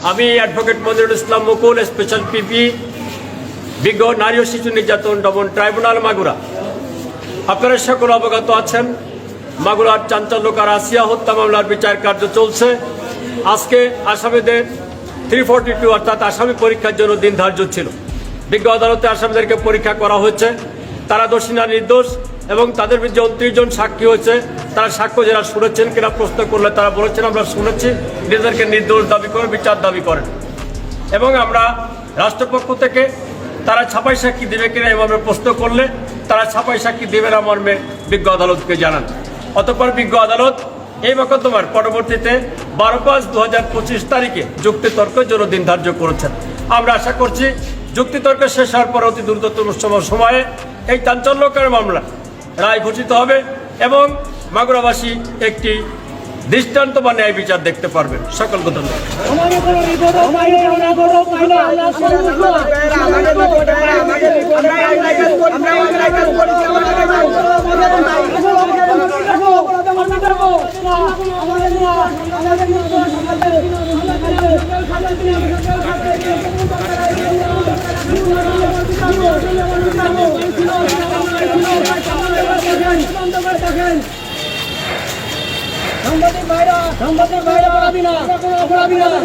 আমি advocate Monirul Islam Mukul, special পিপি, বিজ্ঞ নারী ও শিশু নির্যাতন দমন ট্রাইব্যুনাল মাগুরা। আপনারা সকল অবগত আছেন, মাগুরার চাঞ্চল্যকর আসিয়া হত্যা মামলার বিচার কার্য চলছে। আজকে আসামিদের 342 অর্থাৎ আসামি পরীক্ষার জন্য দিন ধার্য ছিল। বিজ্ঞ আদালতে আসামিদেরকে পরীক্ষা করা হয়েছে, তারা দোষী না নির্দোষ, এবং তাদের বিরুদ্ধে 29 জন সাক্ষী হয়েছে। তারা সাক্ষ্য যারা শুনেছেন কিনা প্রশ্ন করলে তারা বলেছেন আমরা শুনেছি, নিজেদেরকে নির্দোষ দাবি করে বিচার দাবি করেন। এবং আমরা রাষ্ট্রপক্ষ থেকে তারা ছাপাই সাক্ষী দেবে কিনা এই মর্মে প্রশ্ন করলে তারা ছাপাই সাক্ষী দেবে না মর্মে বিজ্ঞ আদালতকে জানান। অতঃপর বিজ্ঞ আদালত এই মোকদ্দমার পরবর্তীতে 12/5/2025 তারিখে যুক্তিতর্কের জন্য দিন ধার্য করেছেন। আমরা আশা করছি যুক্তিতর্ক শেষ হওয়ার পর অতি দ্রুততম সময়ে এই চাঞ্চল্যকর মামলা রায় ঘোষিত হবে এবং মাগুরাবাসী একটি দৃষ্টান্ত বা ন্যায় বিচার দেখতে পারবেন। সকলকে ধন্যবাদ। সাংবাদিক ভাইরা অপরাধী না, অপরাধী না, আমার